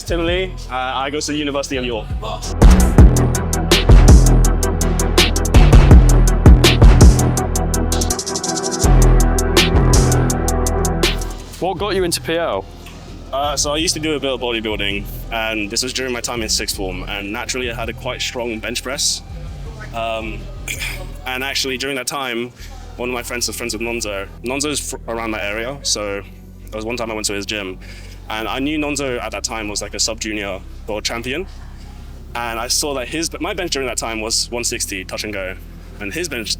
is Tim Lee. I go to the University of York. What got you into PL? So I used to do a bit of bodybuilding, and this was during my time in sixth form, and naturally I had a quite strong bench press. And actually during that time, one of my friends was friends with Nonzo. Nonzo's around that area, so there was one time I went to his gym, and I knew Nonzo at that time was like a sub-junior world champion, and I saw that my bench during that time was 160 touch and go, and his bench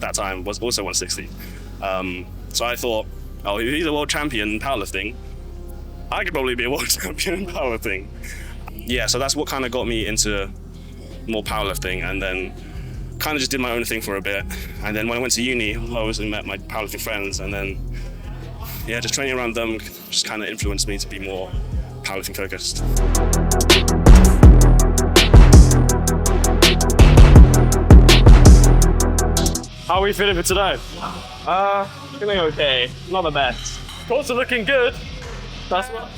that time was also 160. So I thought, oh, if he's a world champion in powerlifting, I could probably be a world champion in powerlifting. Yeah, so that's what kind of got me into more powerlifting, and then kind of just did my own thing for a bit. And then when I went to uni, I obviously met my powerlifting friends, and then, yeah, just training around them just kind of influenced me to be more powerlifting focused. How are we feeling for today? Feeling okay, not the best. Quads are looking good. That's what,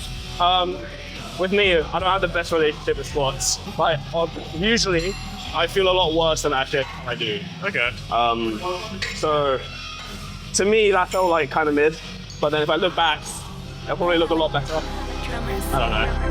with me, I don't have the best relationship with squats. Like, usually, I feel a lot worse than actually I do. Okay. So, to me, that felt like kind of mid. But then if I look back, it'll probably look a lot better. I don't know.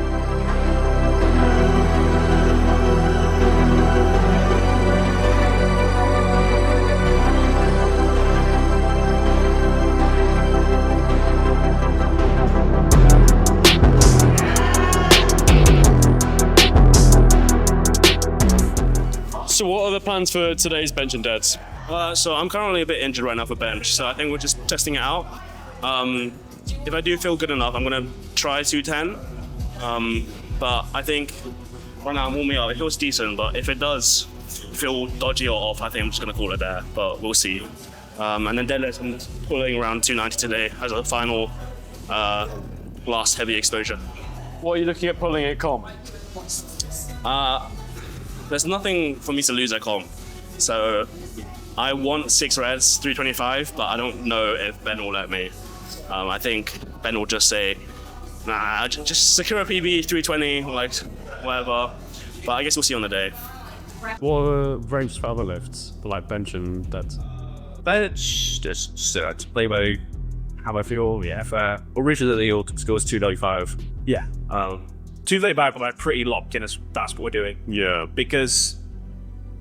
So what are the plans for today's bench and deads? So I'm currently a bit injured right now for bench, so I think we're just testing it out. If I do feel good enough, I'm gonna try 210. But I think right now I'm warming up. It feels decent, but if it does feel dodgy or off, I think I'm just gonna call it there. But we'll see. And then deadlifts, I'm just pulling around 290 today as a final last heavy exposure. What are you looking at pulling at comp? There's nothing for me to lose at comp. So I want 6 reds, 325, but I don't know if Ben will let me. I think Ben will just say, nah, just secure a PB, 320, like whatever. But I guess we'll see on the day. What are ranges for other lifts, for like bench and deads? Bench, just set, play by how I feel, yeah. Originally, the ultimate score was 295. Yeah. 235, but like pretty locked in as that's what we're doing. Yeah. Because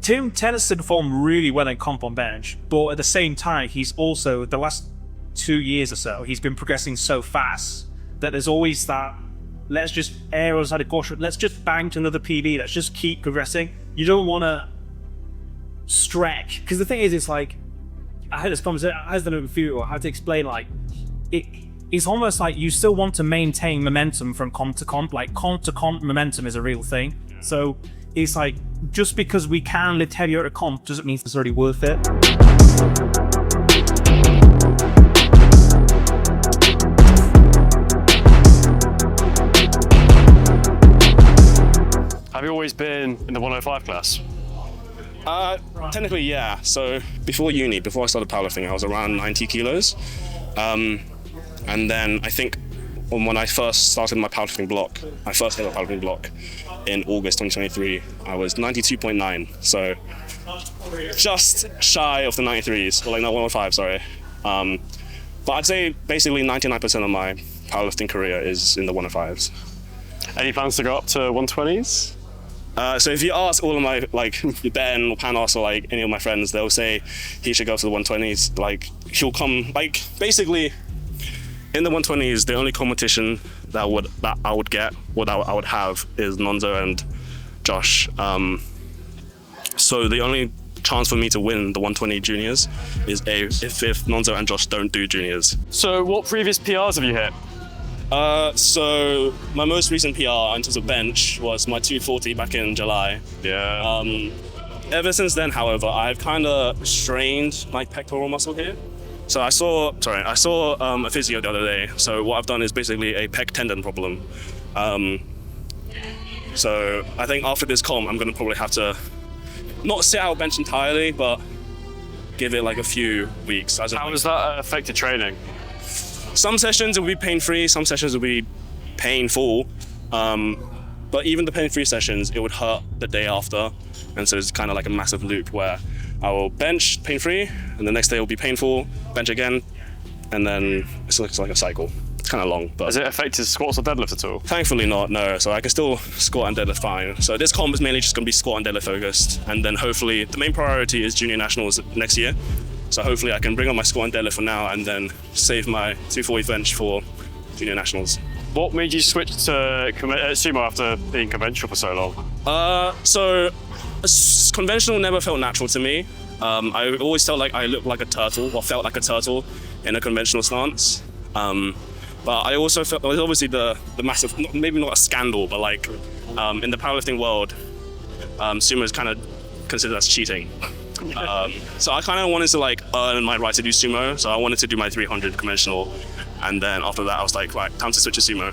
Tim tends to perform really well in comp on bench, but at the same time, he's also, the last 2 years or so, he's been progressing so fast that there's always that, let's just err on the side of caution, let's just bang to another PB, let's just keep progressing. You don't want to stretch. Because the thing is, it's like, I had this conversation, I had a few, I had to explain, like, it's almost like you still want to maintain momentum from comp to comp. Like, comp to comp momentum is a real thing. So it's like, just because we can lift heavier at comp doesn't mean it's already worth it. Have you always been in the 105 class? Technically, yeah. So before uni, before I started powerlifting, I was around 90 kilos. And then I think when I first started my powerlifting block, I first hit a powerlifting block in August 2023, I was 92.9. So just shy of the 93s, or like not 105, sorry. But I'd say basically 99% of my powerlifting career is in the 105s. Any plans to go up to 120s? So if you ask all of my, like, Ben or Panos or like any of my friends, they'll say he should go to the 120s. Like, he'll come, like, basically in the 120s, the only competition that I would get, what I would have, is Nonzo and Josh. So the only chance for me to win the 120 juniors is if Nonzo and Josh don't do juniors. So what previous PRs have you hit? So my most recent PR in terms of bench was my 240 back in July. Yeah. Ever since then, however, I've kind of strained my pectoral muscle here. So I saw a physio the other day. So what I've done is basically a pec tendon problem. So I think after this comp, I'm gonna probably have to not sit out bench entirely, but give it like a few weeks. How does that affect training? Some sessions will be pain-free, some sessions will be painful. But even the pain-free sessions, it would hurt the day after. And so it's kind of like a massive loop where I will bench pain-free, and the next day will be painful, bench again, and then it's like a cycle. It's kind of long, but Has it affected squats or deadlift at all? thankfully not, no. So I can still squat and deadlift fine. So this comp is mainly just going to be squat and deadlift focused. And then hopefully, the main priority is junior nationals next year. So hopefully I can bring up my squat and deadlift for now and then save my 240 bench for junior nationals. What made you switch to sumo after being conventional for so long? So conventional never felt natural to me. I always felt like I looked like a turtle, or felt like a turtle in a conventional stance. But I also felt, well, obviously the massive, maybe not a scandal, but like in the powerlifting world, sumo is kind of considered as cheating. So I kind of wanted to like earn my right to do sumo. So I wanted to do my 300 conventional. And then after that, I was like, right, time to switch to sumo.